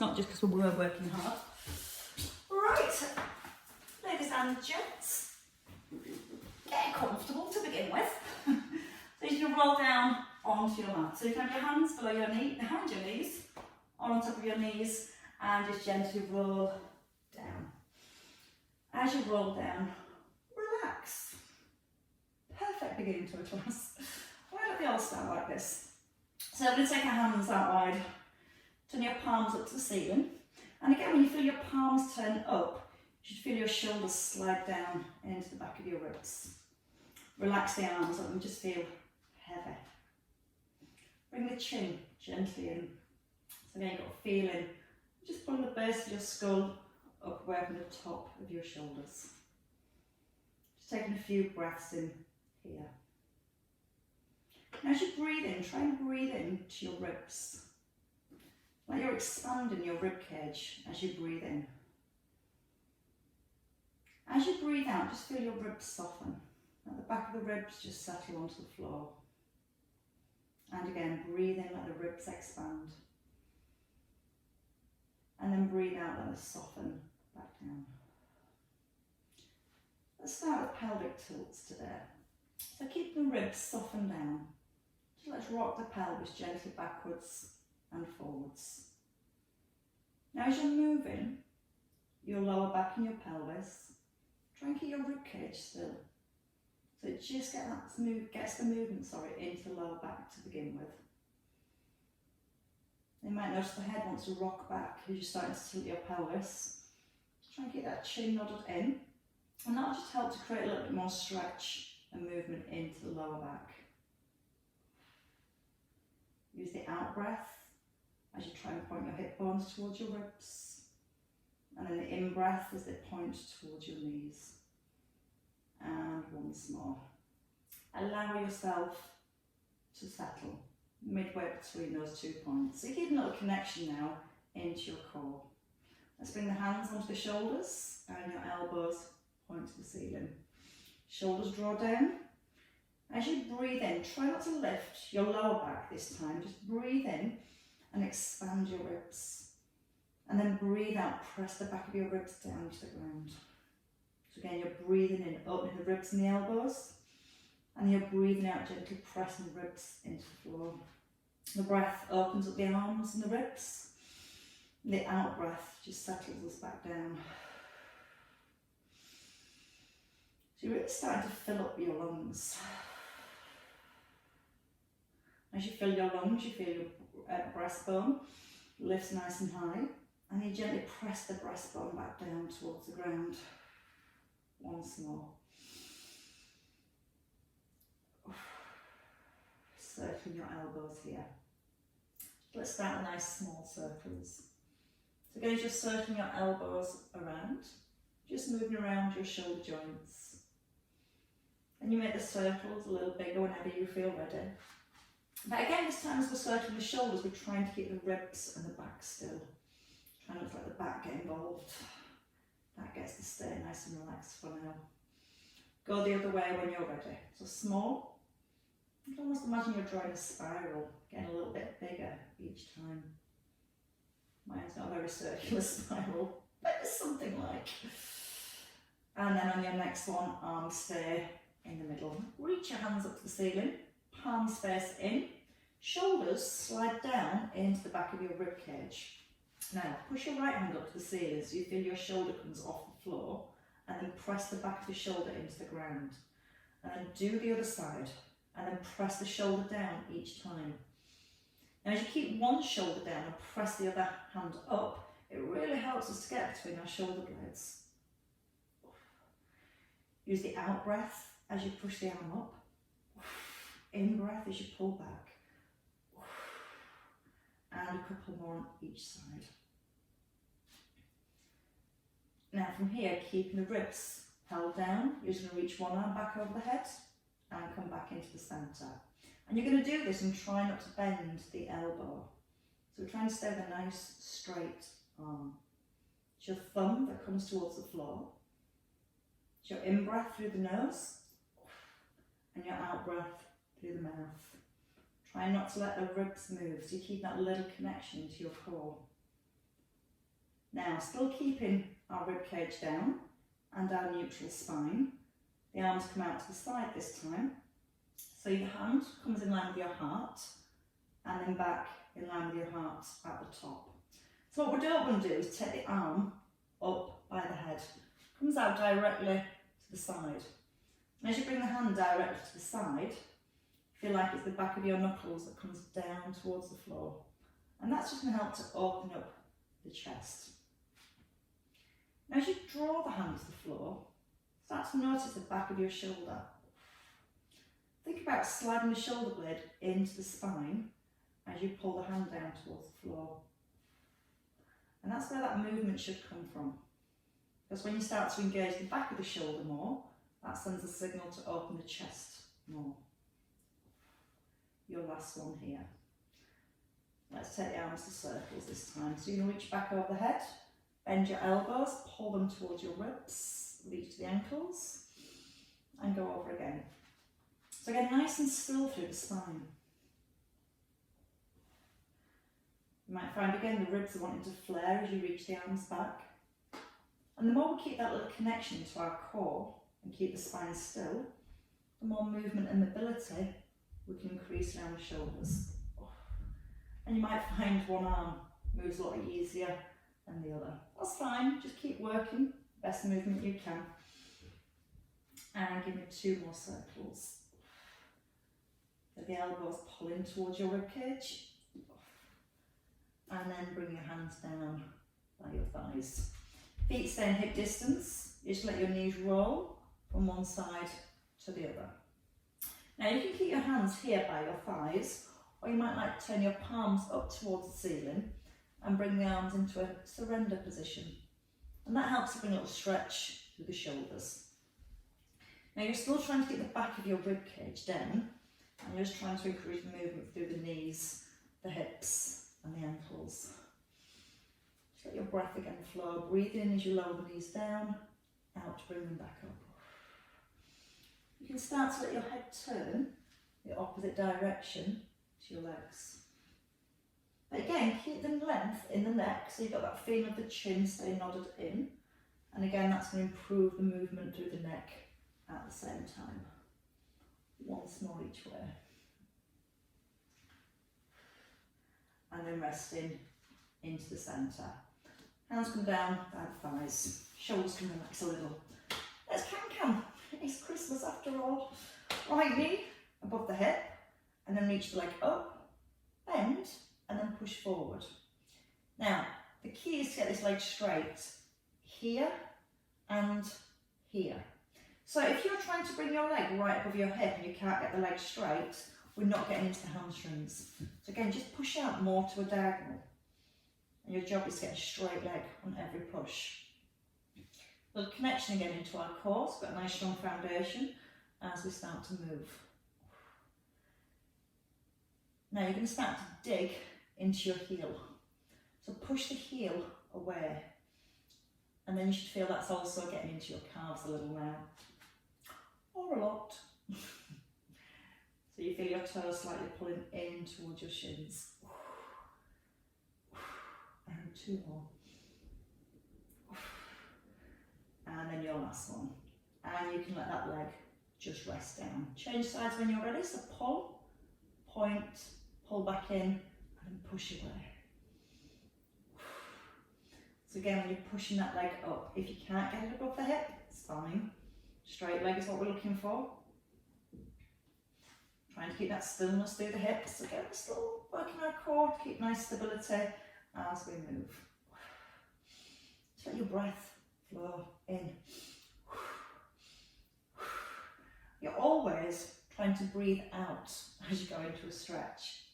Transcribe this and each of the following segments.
That's not just because we were working hard. Right, ladies and gents, get comfortable to begin with. So you can roll down onto your mat. So you can have your hands below your knee, behind your knees, or on top of your knees, and just gently roll down. As you roll down, relax. Perfect beginning to a class. Why don't they all start like this? So we're going to take our hands out wide, turn your palms up to the ceiling. And again, when you feel your palms turn up, you should feel your shoulders slide down into the back of your ribs. Relax the arms up and just feel heavy. Bring the chin gently in. So again, you've got a feeling, just pulling the base of your skull up away from the top of your shoulders. Just taking a few breaths in here. Now as you breathe in, try and breathe into your ribs. Like you're expanding your rib cage as you breathe in. As you breathe out, just feel your ribs soften. At the back of the ribs just settle onto the floor. And again, breathe in, let the ribs expand. And then breathe out, let them soften back down. Let's start with pelvic tilts today. So keep the ribs softened down. Just let's rock the pelvis gently backwards and forwards. Now as you're moving your lower back and your pelvis, try and keep your rib cage still. So it just gets the movement into the lower back to begin with. You might notice the head wants to rock back as you're starting to tilt your pelvis. Try and keep that chin nodded in, and that'll just help to create a little bit more stretch and movement into the lower back. Use the out breath as you try and point your hip bones towards your ribs, and then the in breath as they point towards your knees. And once more. Allow yourself to settle midway between those 2 points. So you keep a little connection now into your core. Let's bring the hands onto the shoulders and your elbows point to the ceiling. Shoulders draw down. As you breathe in, try not to lift your lower back this time. Just breathe in and expand your ribs. And then breathe out, press the back of your ribs down to the ground. So again, you're breathing in, opening the ribs and the elbows, and you're breathing out, gently pressing the ribs into the floor. The breath opens up the arms and the ribs. And the out breath just settles us back down. So you're really starting to fill up your lungs. As you fill your lungs, you feel your breastbone lifts nice and high, and you gently press the breastbone back down towards the ground. Once more. Circling your elbows here. Let's start with nice small circles. So again, just circling your elbows around, just moving around your shoulder joints. And you make the circles a little bigger whenever you feel ready. But again, this time as we're circling the shoulders, we're trying to keep the ribs and the back still. Trying not to let the back get involved. That gets to stay nice and relaxed for now. Go the other way when you're ready. So small. You can almost imagine you're drawing a spiral, getting a little bit bigger each time. Mine's not a very circular spiral, but it's something like. And then on your next one, arms stay in the middle. Reach your hands up to the ceiling, palms face in, shoulders slide down into the back of your rib cage. Now, push your right hand up to the ceiling so you feel your shoulder comes off the floor, and then press the back of the shoulder into the ground. And then do the other side, and then press the shoulder down each time. Now, as you keep one shoulder down and press the other hand up, it really helps us to get between our shoulder blades. Use the out breath as you push the arm up. In breath as you pull back. And a couple more on each side. Now from here, keeping the ribs held down, you're just going to reach one arm back over the head and come back into the centre. And you're going to do this and try not to bend the elbow. So we're trying to stay with a nice straight arm. It's your thumb that comes towards the floor. It's your in-breath through the nose and your out-breath through the mouth. Try not to let the ribs move, so you keep that little connection to your core. Now, still keeping our rib cage down and our neutral spine. The arms come out to the side this time. So your hand comes in line with your heart and then back in line with your heart at the top. So what we don't want to do is take the arm up by the head. Comes out directly to the side. And as you bring the hand directly to the side, feel like it's the back of your knuckles that comes down towards the floor. And that's just going to help to open up the chest. Now as you draw the hand to the floor, start to notice the back of your shoulder. Think about sliding the shoulder blade into the spine as you pull the hand down towards the floor. And that's where that movement should come from. Because when you start to engage the back of the shoulder more, that sends a signal to open the chest more. Your last one here. Let's take the arms to circles this time. So you're going to reach back over the head, bend your elbows, pull them towards your ribs, reach the ankles, and go over again. So again, nice and still through the spine. You might find again the ribs are wanting to flare as you reach the arms back. And the more we keep that little connection to our core and keep the spine still, the more movement and mobility we can increase around the shoulders. And you might find one arm moves a lot easier than the other. That's fine, just keep working, best movement you can. And give me 2 more circles. Let the elbows pull in towards your ribcage. And then bring your hands down by your thighs. Feet stay in hip distance. You just let your knees roll from one side to the other. Now you can keep your hands here by your thighs, or you might like to turn your palms up towards the ceiling and bring the arms into a surrender position. And that helps to bring a little stretch through the shoulders. Now you're still trying to get the back of your rib cage down, and you're just trying to increase movement through the knees, the hips and the ankles. Just let your breath again flow. Breathe in as you lower the knees down, out to bring them back up. You can start to let your head turn the opposite direction to your legs. But again, keep the length in the neck, so you've got that feeling of the chin staying nodded in. And again, that's going to improve the movement through the neck at the same time. Once more each way. And then resting into the centre. Hands come down by the thighs. Shoulders can relax a little. Let's can. It's Christmas after all. Right knee above the hip, and then reach the leg up, bend, and then push forward. Now, the key is to get this leg straight here and here. So if you're trying to bring your leg right above your hip and you can't get the leg straight, we're not getting into the hamstrings. So again, just push out more to a diagonal. And your job is to get a straight leg on every push. A little connection again into our core, so we've got a nice strong foundation as we start to move. Now you're going to start to dig into your heel. So push the heel away. And then you should feel that's also getting into your calves a little now. Or a lot. So you feel your toes slightly pulling in towards your shins. And 2 more. And then your last one. And you can let that leg just rest down. Change sides when you're ready. So pull, point, pull back in, and push away. So again, when you're pushing that leg up, if you can't get it above the hip, it's fine. Straight leg is what we're looking for. Trying to keep that stillness through the hips. Again, we're still working our core to keep nice stability as we move. Just let your breath flow in. You're always trying to breathe out as you go into a stretch.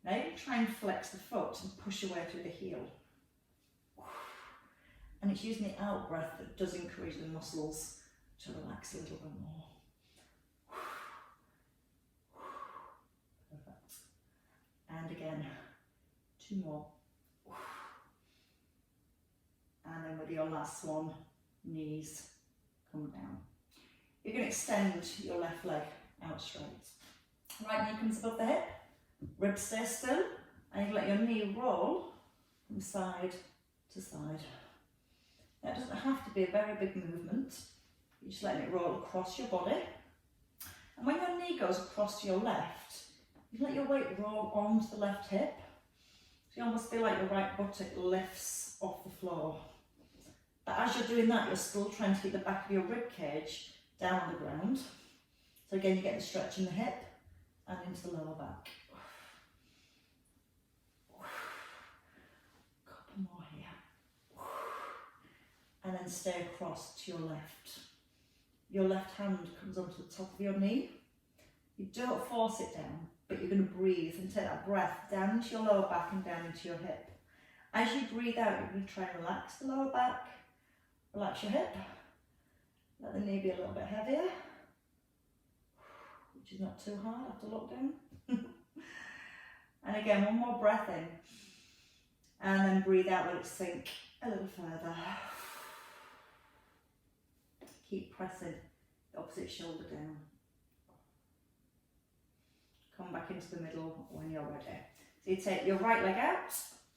Now you can try and flex the foot and push away through the heel. And it's using the out breath that does encourage the muscles to relax a little bit more. Perfect. And again, 2 more. And then with your last one, knees come down. You're going to extend your left leg out straight. Right knee comes above the hip, ribs stay still, and you let your knee roll from side to side. Now, it doesn't have to be a very big movement. You're just letting it roll across your body. And when your knee goes across to your left, you let your weight roll onto the left hip. So you almost feel like your right buttock lifts off the floor. But as you're doing that, you're still trying to keep the back of your rib cage down on the ground. So again, you get the stretch in the hip and into the lower back. Couple more here. And then stay across to your left. Your left hand comes onto the top of your knee. You don't force it down, but you're going to breathe and take that breath down into your lower back and down into your hip. As you breathe out, you're going to try and relax the lower back, relax your hip, let the knee be a little bit heavier, which is not too hard after lockdown. And again, one more breath in, and then breathe out, let it sink a little further. Keep pressing the opposite shoulder down. Come back into the middle when you're ready. So you take your right leg out,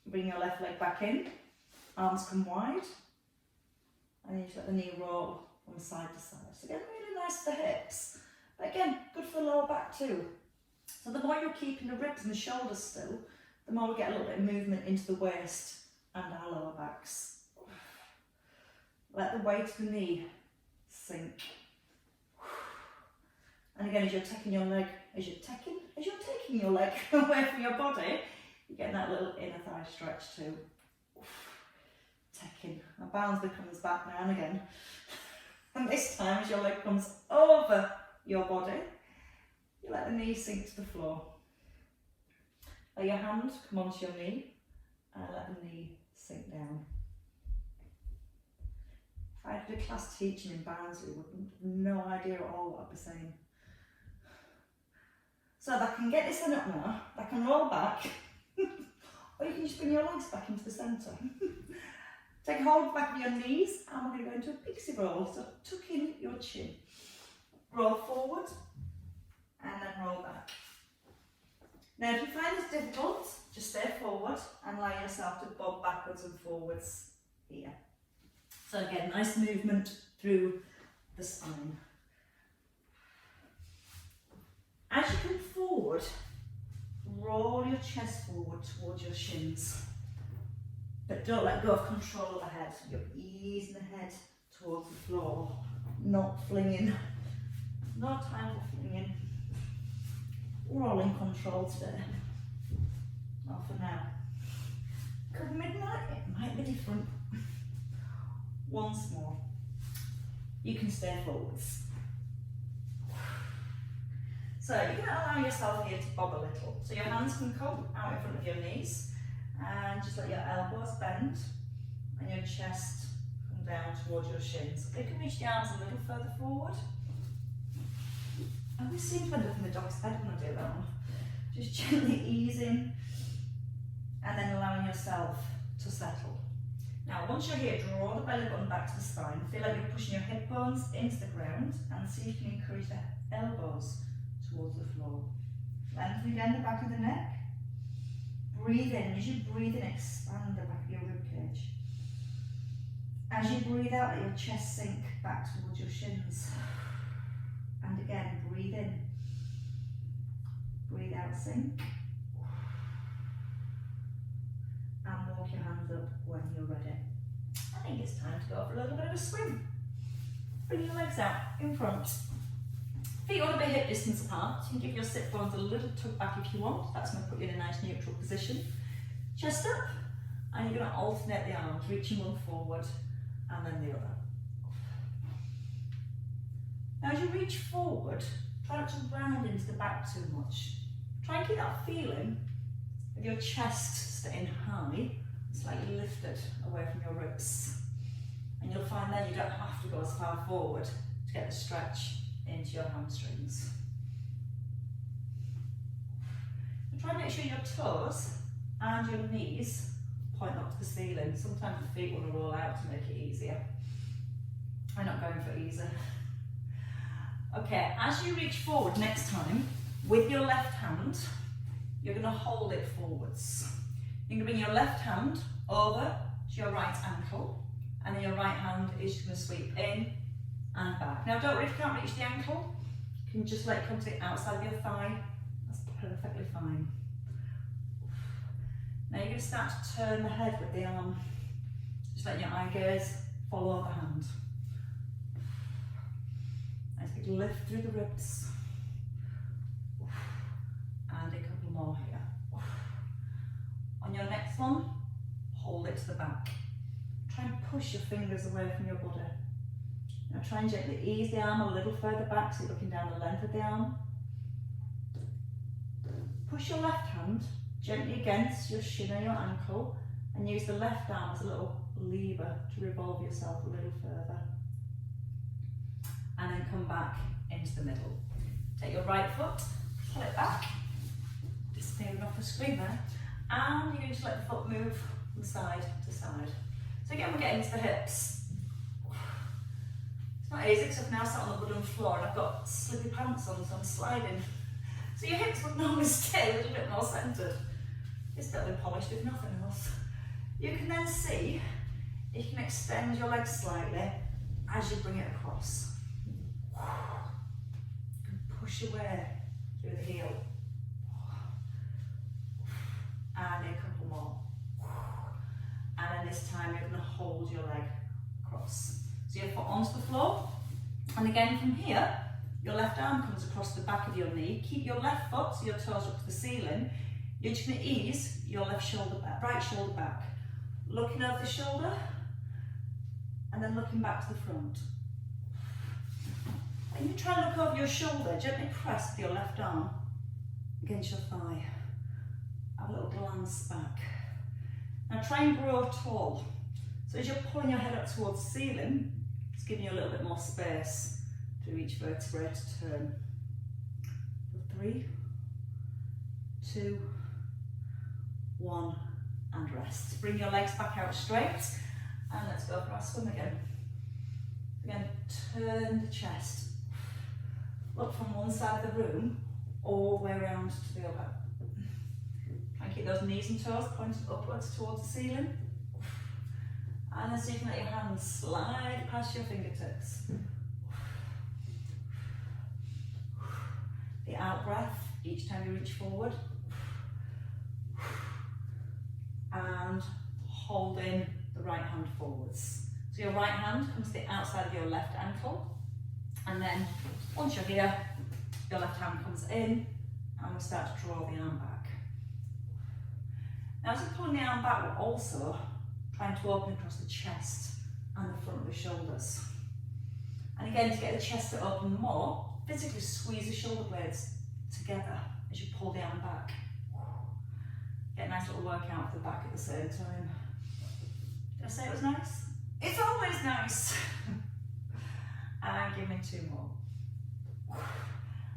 bring your left leg back in, arms come wide, and then you just let the knee roll from side to side. So again, really nice for the hips, but again, good for the lower back too. So the more you're keeping the ribs and the shoulders still, the more we get a little bit of movement into the waist and our lower backs. Let the weight of the knee sink. And again, as you're taking your leg, as you're taking your leg away from your body, you're getting that little inner thigh stretch too. Taking. And Barnsley comes back now and again. And this time, as your leg comes over your body, you let the knee sink to the floor. Let your hand come onto your knee and let the knee sink down. If I did a class teaching in Barnsley, I wouldn't have no idea at all what I'd be saying. So I can get this one up now, I can roll back, or you can just bring your legs back into the centre. Take hold of the back of your knees, and we're going to go into a Pixie Roll. So tuck in your chin, roll forward, and then roll back. Now if you find this difficult, just stay forward and allow yourself to bob backwards and forwards here. So again, nice movement through the spine. As you come forward, roll your chest forward towards your shins. But don't let go of control of the head. You're easing the head towards the floor, not flinging. No time for flinging. We're all in control today. Not for now. Come midnight, it might be different. Once more. You can stay forwards. So you're going to allow yourself here to bob a little. So your hands can come out in front of your knees and just let your elbows bend and your chest come down towards your shins. You can reach the arms a little further forward. I always seem to end up in the dog's head when I do that one. Just gently easing and then allowing yourself to settle. Now once you're here, draw the belly button back to the spine. Feel like you're pushing your hip bones into the ground and see if you can encourage the elbows towards the floor. Lengthening down the back of the neck. Breathe in. As you breathe in, expand the back of your rib cage. As you breathe out, let your chest sink back towards your shins. And again, breathe in. Breathe out, sink. And walk your hands up when you're ready. I think it's time to go for a little bit of a swim. Bring your legs out in front. Feet ought to be hip distance apart. You can give your sit bones a little tug back if you want. That's going to put you in a nice neutral position. Chest up, and you're going to alternate the arms, reaching one forward and then the other. Now as you reach forward, try not to round into the back too much. Try and keep that feeling of your chest staying high, slightly lifted away from your ribs. And you'll find then you don't have to go as far forward to get the stretch into your hamstrings. And try and make sure your toes and your knees point up to the ceiling. Sometimes the feet want to roll out to make it easier. I'm not going for easy. Okay, as you reach forward next time, with your left hand, you're going to hold it forwards. You're going to bring your left hand over to your right ankle, and then your right hand is just going to sweep in and back. Now don't worry if you can't reach the ankle, you can just let it come to the outside of your thigh. That's perfectly fine. Now you're going to start to turn the head with the arm, just letting your eye gaze follow the hand. Nice big lift through the ribs. And a couple more here. On your next one, hold it to the back. Try and push your fingers away from your body. Now try and gently ease the arm a little further back so you're looking down the length of the arm. Push your left hand gently against your shin or your ankle and use the left arm as a little lever to revolve yourself a little further. And then come back into the middle. Take your right foot, pull it back, disappearing off the screen there, and you're going to let the foot move from side to side. So again, we're getting into the hips. It's not easy because I've now sat on the wooden floor and I've got slippy pants on, so I'm sliding. So your hips would normally stay a little bit more centred. It's better polished if nothing else. You can then see if you can extend your legs slightly as you bring it across. You can push away through the heel. And a couple more. And then this time you're going to hold your leg across. So your foot onto the floor. And again from here, your left arm comes across the back of your knee. Keep your left foot so your toes up to the ceiling. You're just going to ease your left shoulder back, right shoulder back. Looking over the shoulder and then looking back to the front. When you try and look over your shoulder, gently press with your left arm against your thigh. Have a little glance back. Now try and grow tall. So as you're pulling your head up towards the ceiling, it's giving you a little bit more space through each vertebrae to turn. 3, 2, 1, and rest. Bring your legs back out straight, and let's go for our swim again. Again, turn the chest. Look from one side of the room all the way around to the other. Try and keep those knees and toes pointed upwards towards the ceiling. And then so you can let your hands slide past your fingertips. The out breath each time you reach forward. And holding the right hand forwards. So your right hand comes to the outside of your left ankle. And then once you're here, your left hand comes in and we start to draw the arm back. Now as you're pulling the arm back, we're also trying to open across the chest and the front of the shoulders. And again, to get the chest to open more, physically squeeze the shoulder blades together as you pull the arm back. Get a nice little workout for the back at the same time. Did I say it was nice? It's always nice. And give me 2 more.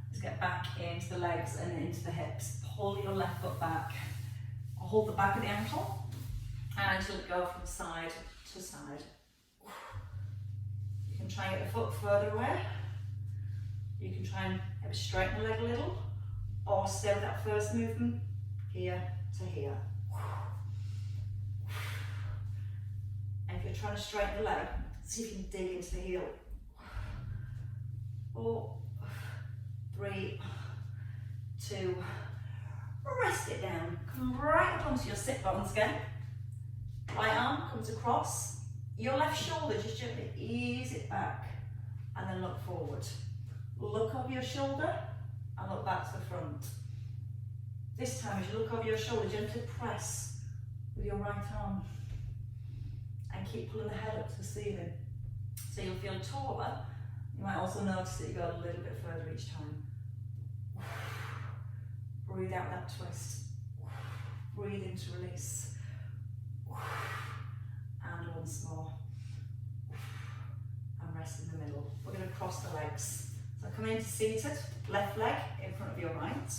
Let's get back into the legs and into the hips. Pull your left foot back. Hold the back of the ankle and let it go from side to side. You can try and get the foot further away. You can try and maybe straighten the leg a little, or stay with that first movement here to here. And if you're trying to straighten the leg, see if you can dig into the heel. 4, 3, 2, rest it down. Come right up onto your sit bones again. Right arm comes across. Your left shoulder, just gently ease it back and then look forward. Look over your shoulder and look back to the front. This time as you look over your shoulder, gently press with your right arm and keep pulling the head up to the ceiling. So you'll feel taller. You might also notice that you go a little bit further each time. Breathe out that twist. Breathe in to release. And once more. And rest in the middle. We're going to cross the legs. So come into seated, left leg in front of your right.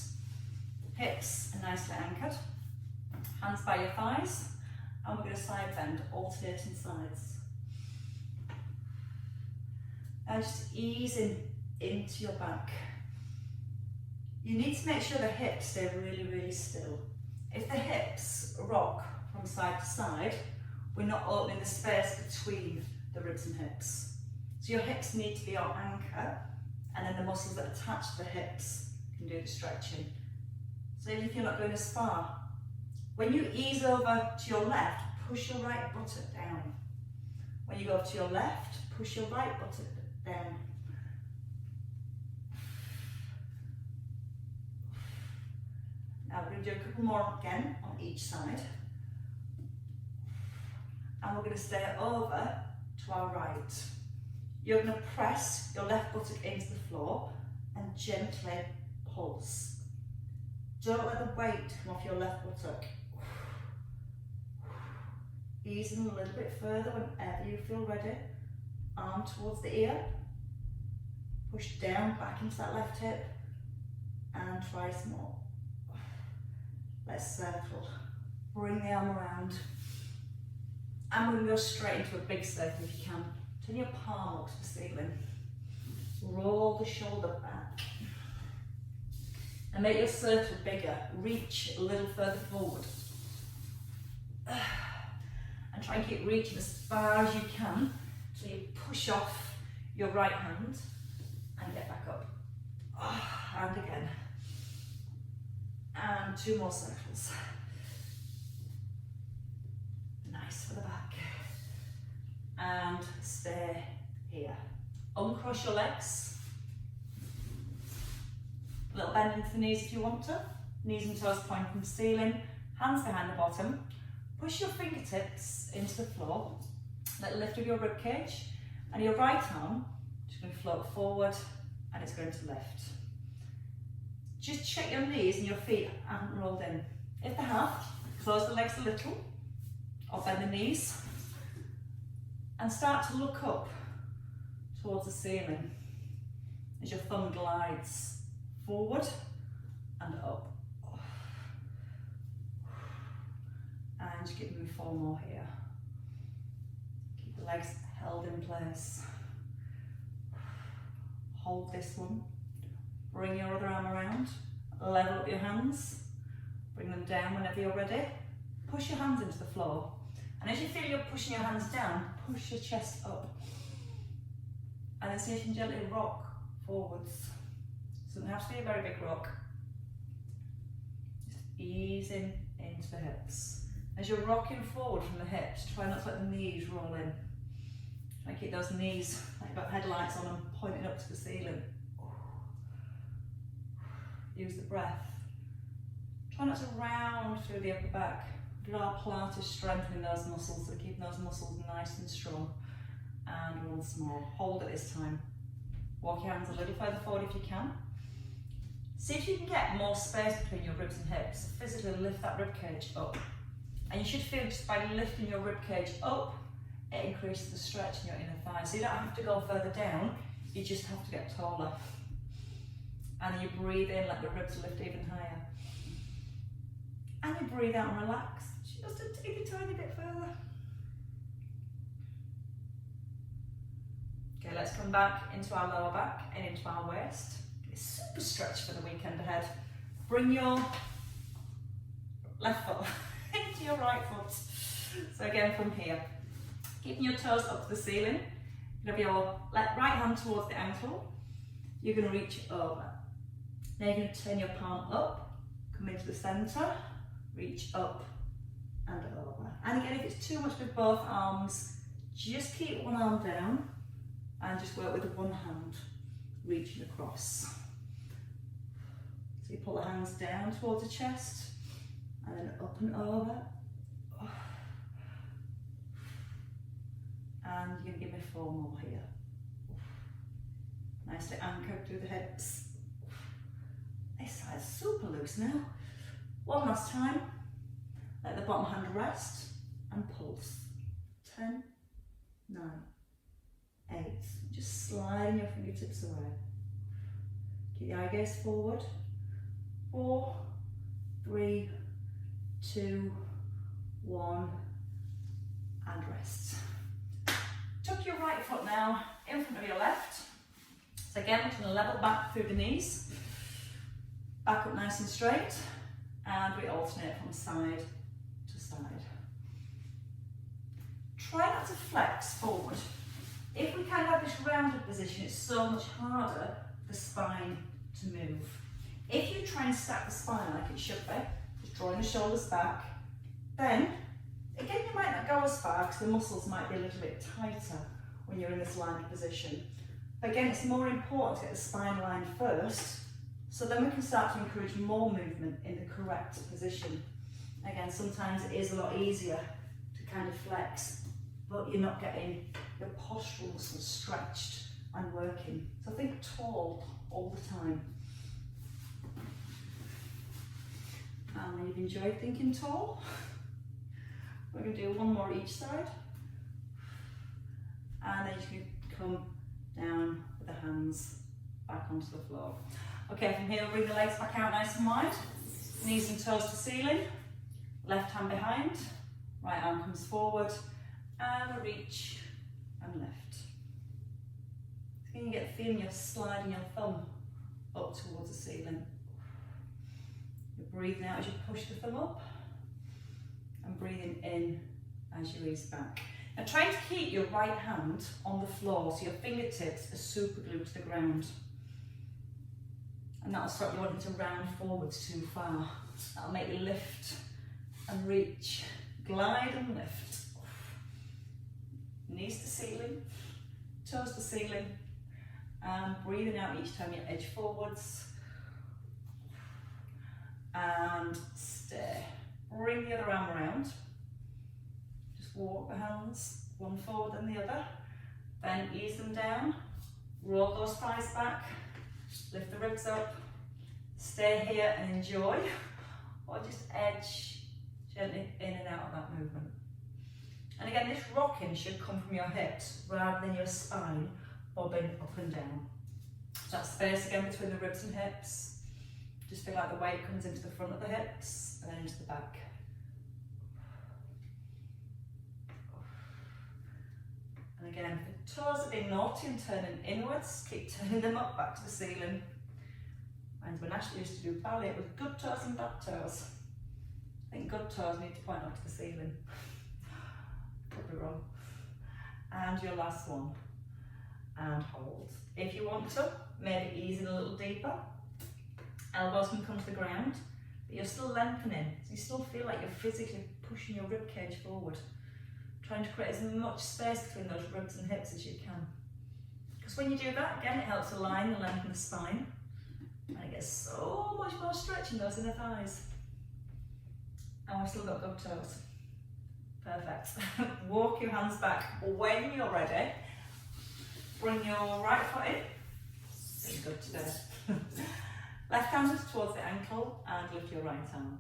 Hips are nicely anchored. Hands by your thighs. And we're going to side bend, alternating sides. Now just ease into your back. You need to make sure the hips stay really, really still. If the hips rock from side to side, we're not opening the space between the ribs and hips. So your hips need to be our anchor, and then the muscles that attach to the hips can do the stretching. So even if you're not going as far, when you ease over to your left, push your right buttock down. When you go to your left, push your right buttock down. Now we're going to do a couple more again on each side. And we're going to stay over to our right. You're going to press your left buttock into the floor and gently pulse. Don't let the weight come off your left buttock. Ease in a little bit further whenever you feel ready. Arm towards the ear. Push down back into that left hip and try some more. Let's circle. Bring the arm around. And we're going to go straight into a big circle if you can. Turn your palm up to the ceiling. Roll the shoulder back. And make your circle bigger. Reach a little further forward. And try and keep reaching as far as you can so you push off your right hand and get back up. And again. And 2 more circles. Nice for the back. And stay here. Uncross your legs. A little bend into the knees if you want to. Knees and toes pointing from the ceiling. Hands behind the bottom. Push your fingertips into the floor. Let the lift of your rib cage. And your right arm is going to float forward and it's going to lift. Just check your knees and your feet haven't rolled in. If they have, close the legs a little, or bend the knees, and start to look up towards the ceiling as your thumb glides forward and up. And just give me 4 more here. Keep the legs held in place. Hold this one. Bring your other arm around, level up your hands, bring them down whenever you're ready. Push your hands into the floor. And as you feel you're pushing your hands down, push your chest up. And then see if you can gently rock forwards. It doesn't have to be a very big rock. Just easing into the hips. As you're rocking forward from the hips, try not to let the knees roll in. Try to keep those knees, like you've got headlights on them, pointing up to the ceiling. Use the breath. Try not to round through the upper back. Draw Pilates, strengthening those muscles, so keeping those muscles nice and strong. And once more, hold it this time. Walk your hands a little further forward if you can. See if you can get more space between your ribs and hips. Physically lift that rib cage up. And you should feel just by lifting your rib cage up, it increases the stretch in your inner thigh. So you don't have to go further down, you just have to get taller. And then you breathe in, let the ribs lift even higher. And you breathe out and relax, just a teeny tiny bit further. Okay, let's come back into our lower back and into our waist. Get a super stretch for the weekend ahead. Bring your left foot into your right foot. So again from here, keeping your toes up to the ceiling. You have your right hand towards the ankle. You're going to reach over. Now you're going to turn your palm up, come into the centre, reach up and over. And again, if it's too much with both arms, just keep one arm down and just work with one hand reaching across. So you pull the hands down towards the chest and then up and over. And you're going to give me 4 more here. Nicely anchored through the hips. This side's super loose now. One last time. Let the bottom hand rest and pulse. 10, 9, 8. Just sliding your fingertips away. Keep the eye gaze forward. 4, 3, 2, 1, and rest. Tuck your right foot now in front of your left. So again, we're going to level back through the knees. Back up nice and straight. And we alternate from side to side. try not to flex forward. If we kind of have this rounded position, it's so much harder for the spine to move. If you try and stack the spine like it should be, just drawing the shoulders back, then again you might not go as far because the muscles might be a little bit tighter when you're in this lined position. But again, it's more important to get the spine lined first, so then we can start to encourage more movement in the correct position. Again, sometimes it is a lot easier to kind of flex, but you're not getting your postural muscles stretched and working. So think tall all the time. And when you've enjoyed thinking tall, we're going to do one more each side. And then you can come down with the hands back onto the floor. Okay, from here, bring the legs back out nice and wide. Knees and toes to ceiling. Left hand behind. Right arm comes forward. And reach and lift. So you can get the feeling you're sliding your thumb up towards the ceiling. You're breathing out as you push the thumb up. And breathing in as you ease back. Now try to keep your right hand on the floor so your fingertips are super glued to the ground. And that'll stop you wanting to round forwards too far. That'll make you lift and reach, glide and lift. Knees to ceiling, toes to ceiling, and breathing out each time you edge forwards. And stay. Bring the other arm around. Just walk the hands, one forward and the other. Then ease them down. Roll those thighs back. Lift the ribs up. Stay here and enjoy. Or just edge gently in and out of that movement. And again, this rocking should come from your hips rather than your spine bobbing up and down. So that space again between the ribs and hips. Just feel like the weight comes into the front of the hips and then into the back. And again, if the toes are being naughty and turning inwards, keep turning them up back to the ceiling. And when Ashley used to do ballet, it was good toes and bad toes. I think good toes need to point up to the ceiling. Could be wrong. And your last one. And hold. If you want to, maybe ease in a little deeper. Elbows can come to the ground, but you're still lengthening, so you still feel like you're physically pushing your rib cage forward, trying to create as much space between those ribs and hips as you can. Because when you do that, again, it helps align and lengthen the spine, and it gets so much more stretch in those inner thighs. And we've still got good toes. Perfect. Walk your hands back when you're ready. Bring your right foot in. Feeling good today. Left hand towards the ankle and lift your right arm.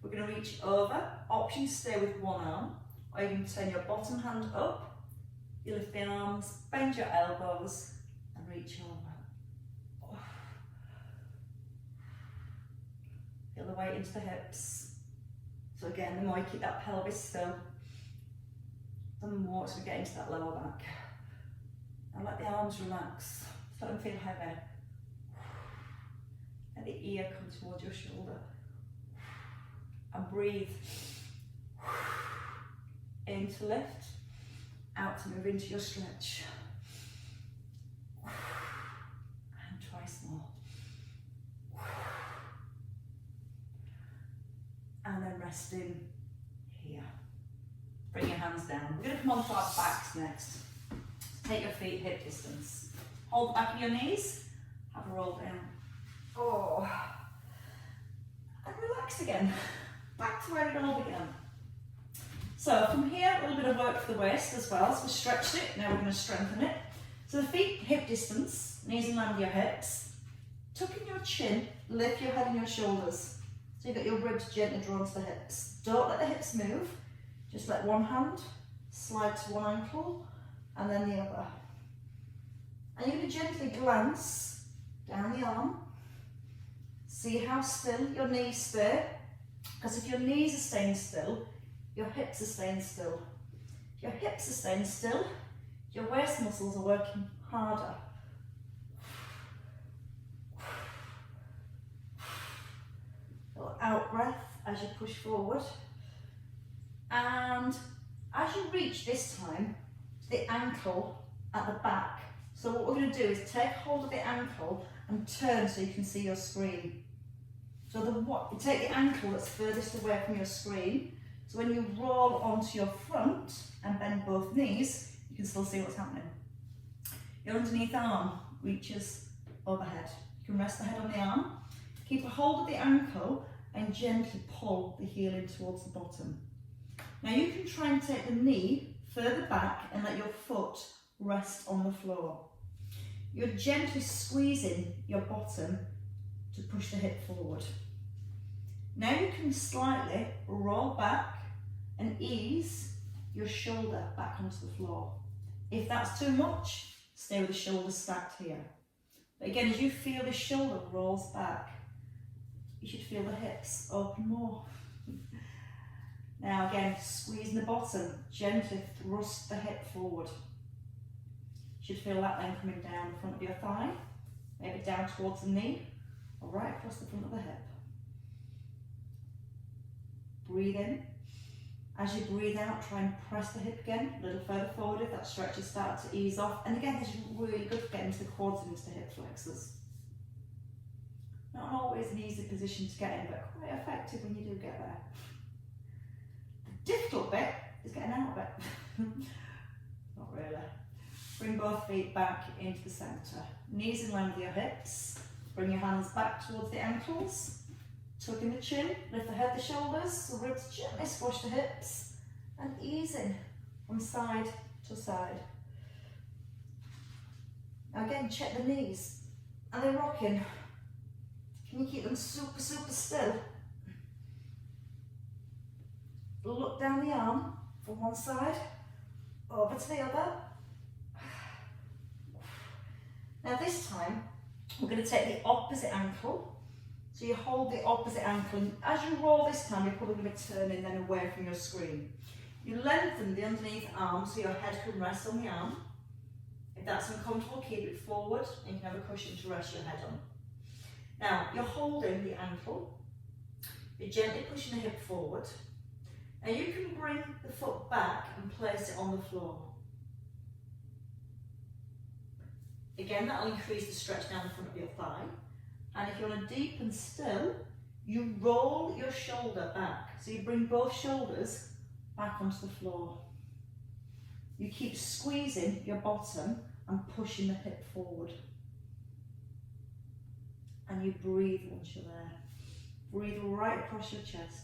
We're going to reach over. Option stay with one arm, or you can turn your bottom hand up. You lift the arms, bend your elbows and reach over. Feel the weight into the hips. So again, the more you keep that pelvis still, the more as we get into that lower back. And let the arms relax. Let them feel heavy. Let the ear come towards your shoulder. And breathe. In to lift. Out to move into your stretch. And twice more. And then resting here. Bring your hands down. We're going to come on to our backs next. Take your feet hip distance. Hold the back of your knees. Have a roll down. Oh. And relax again. Back to where it all began. So from here, a little bit of work for the waist as well. So we stretched it. Now we're going to strengthen it. So the feet hip distance. Knees in line with your hips. Tuck in your chin. Lift your head and your shoulders. So you've got your ribs gently drawn to the hips. Don't let the hips move. Just let one hand slide to one ankle and then the other. And you're going to gently glance down the arm. See how still your knees stay. Because if your knees are staying still, your hips are staying still. If your hips are staying still, your waist muscles are working harder. Little out breath as you push forward. And As you reach this time to the ankle at the back, so what we're going to do is take hold of the ankle and turn so you can see your screen. So take the ankle that's furthest away from your screen, so when you roll onto your front and bend both knees, you can still see what's happening. Your underneath arm reaches overhead. You can rest the head on the arm, keep a hold of the ankle and gently pull the heel in towards the bottom. Now you can try and take the knee further back and let your foot rest on the floor. You're gently squeezing your bottom to push the hip forward. Now you can slightly roll back and ease your shoulder back onto the floor. If that's too much, stay with the shoulders stacked here. But again, as you feel the shoulder rolls back, you should feel the hips open more. Now again, squeezing the bottom, gently thrust the hip forward. You should feel that then coming down the front of your thigh, maybe down towards the knee, or right across the front of the hip. Breathe in. As you breathe out, try and press the hip again, a little further forward if that stretch has started to ease off. And again, this is really good for getting into the quads and into the hip flexors. Not always an easy position to get in, but quite effective when you do get there. The difficult bit is getting out of it. Not really. Bring both feet back into the centre. Knees in line with your hips. Bring your hands back towards the ankles. Tuck in the chin, lift the head, the shoulders, the ribs gently squash the hips, and easing from side to side. Now again, check the knees. Are they rocking? Can you keep them super, super still? Look down the arm from one side, over to the other. Now this time, we're going to take the opposite ankle. So you hold the opposite ankle, and as you roll this time, you're probably going to be turning then away from your screen. You lengthen the underneath arm so your head can rest on the arm. If that's uncomfortable, keep it forward, and you can have a cushion to rest your head on. Now, you're holding the ankle, you're gently pushing the hip forward, and you can bring the foot back and place it on the floor. Again, that will increase the stretch down the front of your thigh. And if you want to deepen still, you roll your shoulder back. So you bring both shoulders back onto the floor. You keep squeezing your bottom and pushing the hip forward. And you breathe once you're there. Breathe right across your chest.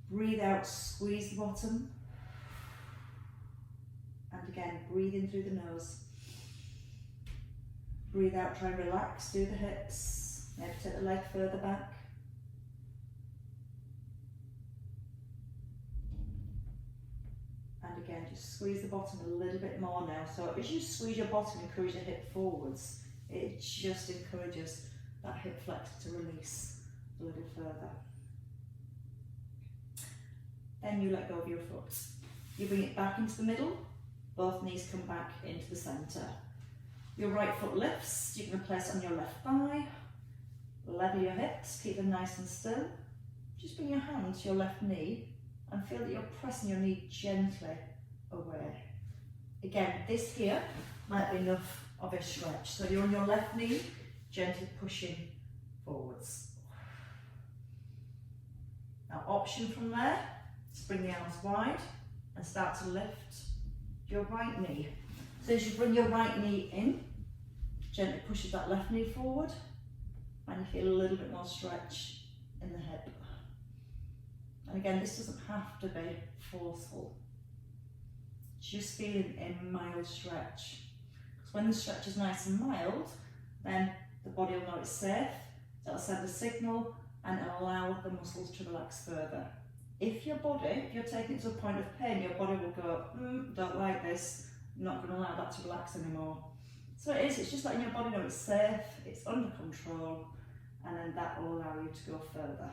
Breathe out, squeeze the bottom. And again, breathe in through the nose. Breathe out, try and relax through the hips. Maybe take the leg further back. And again, just squeeze the bottom a little bit more now. So as you squeeze your bottom, encourage your hip forwards. It just encourages that hip flexor to release a little further. Then you let go of your foot. You bring it back into the middle. Both knees come back into the centre. Your right foot lifts, you can place it on your left thigh, level your hips, keep them nice and still. Just bring your hand to your left knee and feel that you're pressing your knee gently away. Again, this here might be enough of a stretch. So you're on your left knee, gently pushing forwards. Now option from there, is bring the arms wide and start to lift your right knee. So as you bring your right knee in, gently pushes that left knee forward, and you feel a little bit more stretch in the hip. And again, this doesn't have to be forceful. Just feeling a mild stretch. Because when the stretch is nice and mild, then the body will know it's safe, it'll send a signal, and it'll allow the muscles to relax further. If you're taking it to a point of pain, your body will go, don't like this, I'm not going to allow that to relax anymore. So it's just letting your body know it's safe, it's under control, and then that will allow you to go further.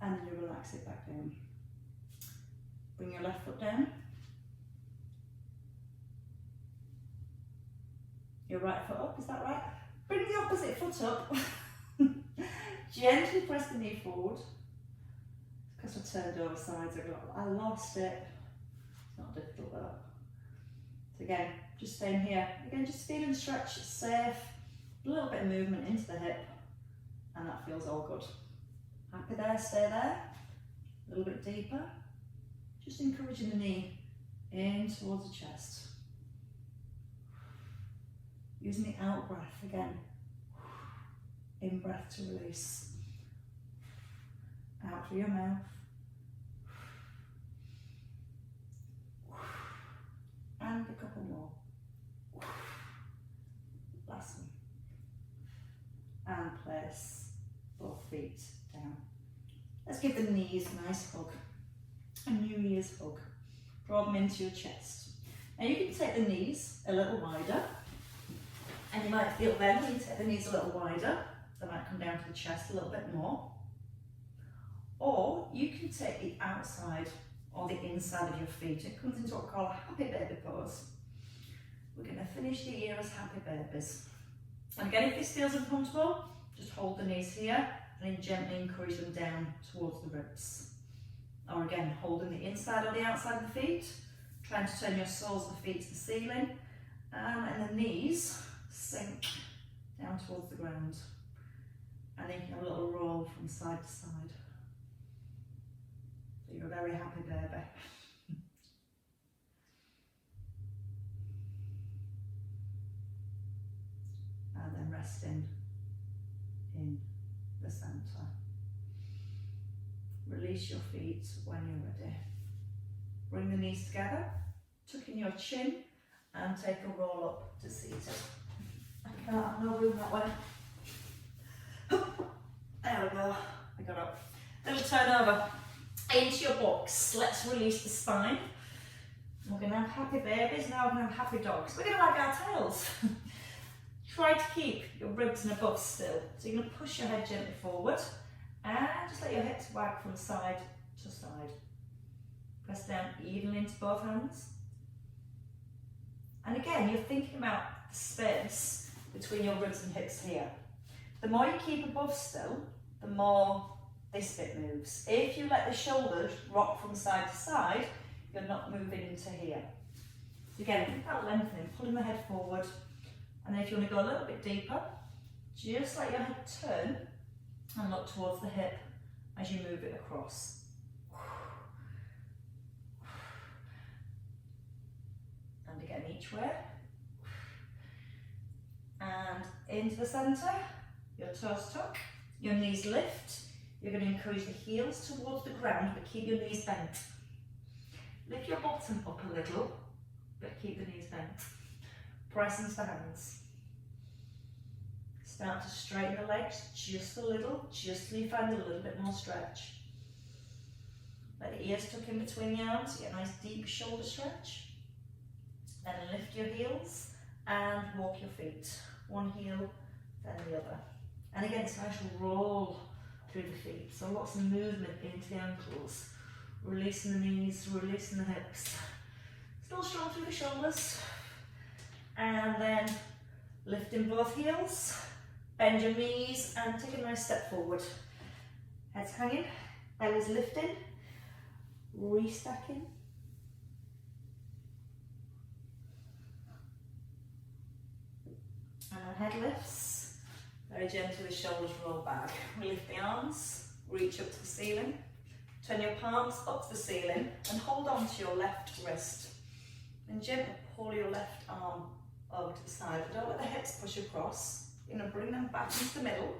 And then you relax it back down. Bring your left foot down. Your right foot up, is that right? Bring the opposite foot up. Gently press the knee forward. because I turned over sides, I lost it. It's not difficult though. So again, just staying here. Again, just feeling stretch, it's safe. A little bit of movement into the hip, and that feels all good. Happy there, stay there. A little bit deeper. Just encouraging the knee in towards the chest. Using the out breath again. In breath to release. Out through your mouth. And a couple more. Last one. And place both feet down. Let's give the knees a nice hug. A New Year's hug. Draw them into your chest. Now you can take the knees a little wider. And you might feel then when you take the knees a little wider, they might come down to the chest a little bit more. Or you can take the outside or the inside of your feet. It comes into what we call a happy baby pose. We're going to finish the year as happy babies. And again, if this feels uncomfortable, just hold the knees here and then gently encourage them down towards the ribs. Or again, holding the inside or the outside of the feet, trying to turn your soles of the feet to the ceiling, and the knees sink down towards the ground. And then you can have a little roll from side to side. So you're a very happy baby. And then resting in the centre. Release your feet when you're ready. Bring the knees together, tuck in your chin, and take a roll up to seated. I can't have no room that way. There we go, I got up. Little turn over into your box. Let's release the spine. We're going to have happy babies, now we're going to have happy dogs. We're going to wag our tails. Try to keep your ribs and above still. So you're going to push your head gently forward and just let your hips wag from side to side. Press down evenly into both hands. And again, you're thinking about the space between your ribs and hips here. The more you keep above still, the more this bit moves. If you let the shoulders rock from side to side, you're not moving into here. So again, think about lengthening, pulling the head forward. And then if you want to go a little bit deeper, just let your head turn and look towards the hip as you move it across. And again, each way. And into the centre, your toes tuck, your knees lift. You're going to encourage the heels towards the ground, but keep your knees bent. Lift your bottom up a little, but keep the knees bent. Press into the hands. Start to straighten the legs just a little, just till you find a little bit more stretch. Let the ears tuck in between the arms, get a nice deep shoulder stretch. Then lift your heels and walk your feet. One heel, then the other. And again, it's a nice roll through the feet. So lots of movement into the ankles. Releasing the knees, releasing the hips. Still strong through the shoulders. And then lifting both heels. Bend your knees and take a nice step forward. Head's hanging, belly's lifting. Restacking. And our head lifts. Very gently the shoulders roll back. We lift the arms, reach up to the ceiling. Turn your palms up to the ceiling and hold on to your left wrist. And gently pull your left arm over to the side. But don't let the hips push across. You're going to bring them back into the middle.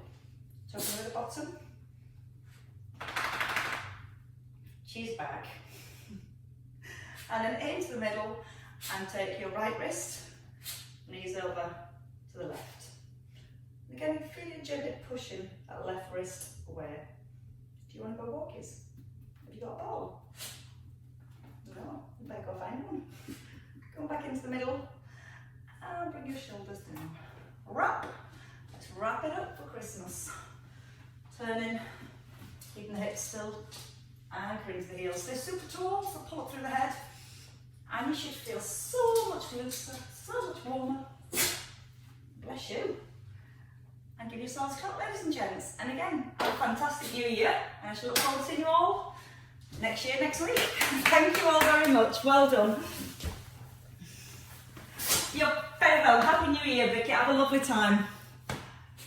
Tuck them at the bottom. Cheese back. And then into the middle and take your right wrist, knees over to the left. And again, feel you gently pushing that left wrist away. Do you want to go walkies? Have you got a ball? No, you better go find one. Come back into the middle and bring your shoulders down. Wrap. Let's wrap it up for Christmas. Turning, keeping the hips still, anchoring to the heels. They're super tall, so pull up through the head. And you should feel so much looser, so much warmer. Bless you. And give yourselves a clap, ladies and gents. And again, have a fantastic new year. And I shall look forward to seeing you all next year, next week. Thank you all very much. Well done. You're very well. Happy New Year, Vicky. Have a lovely time.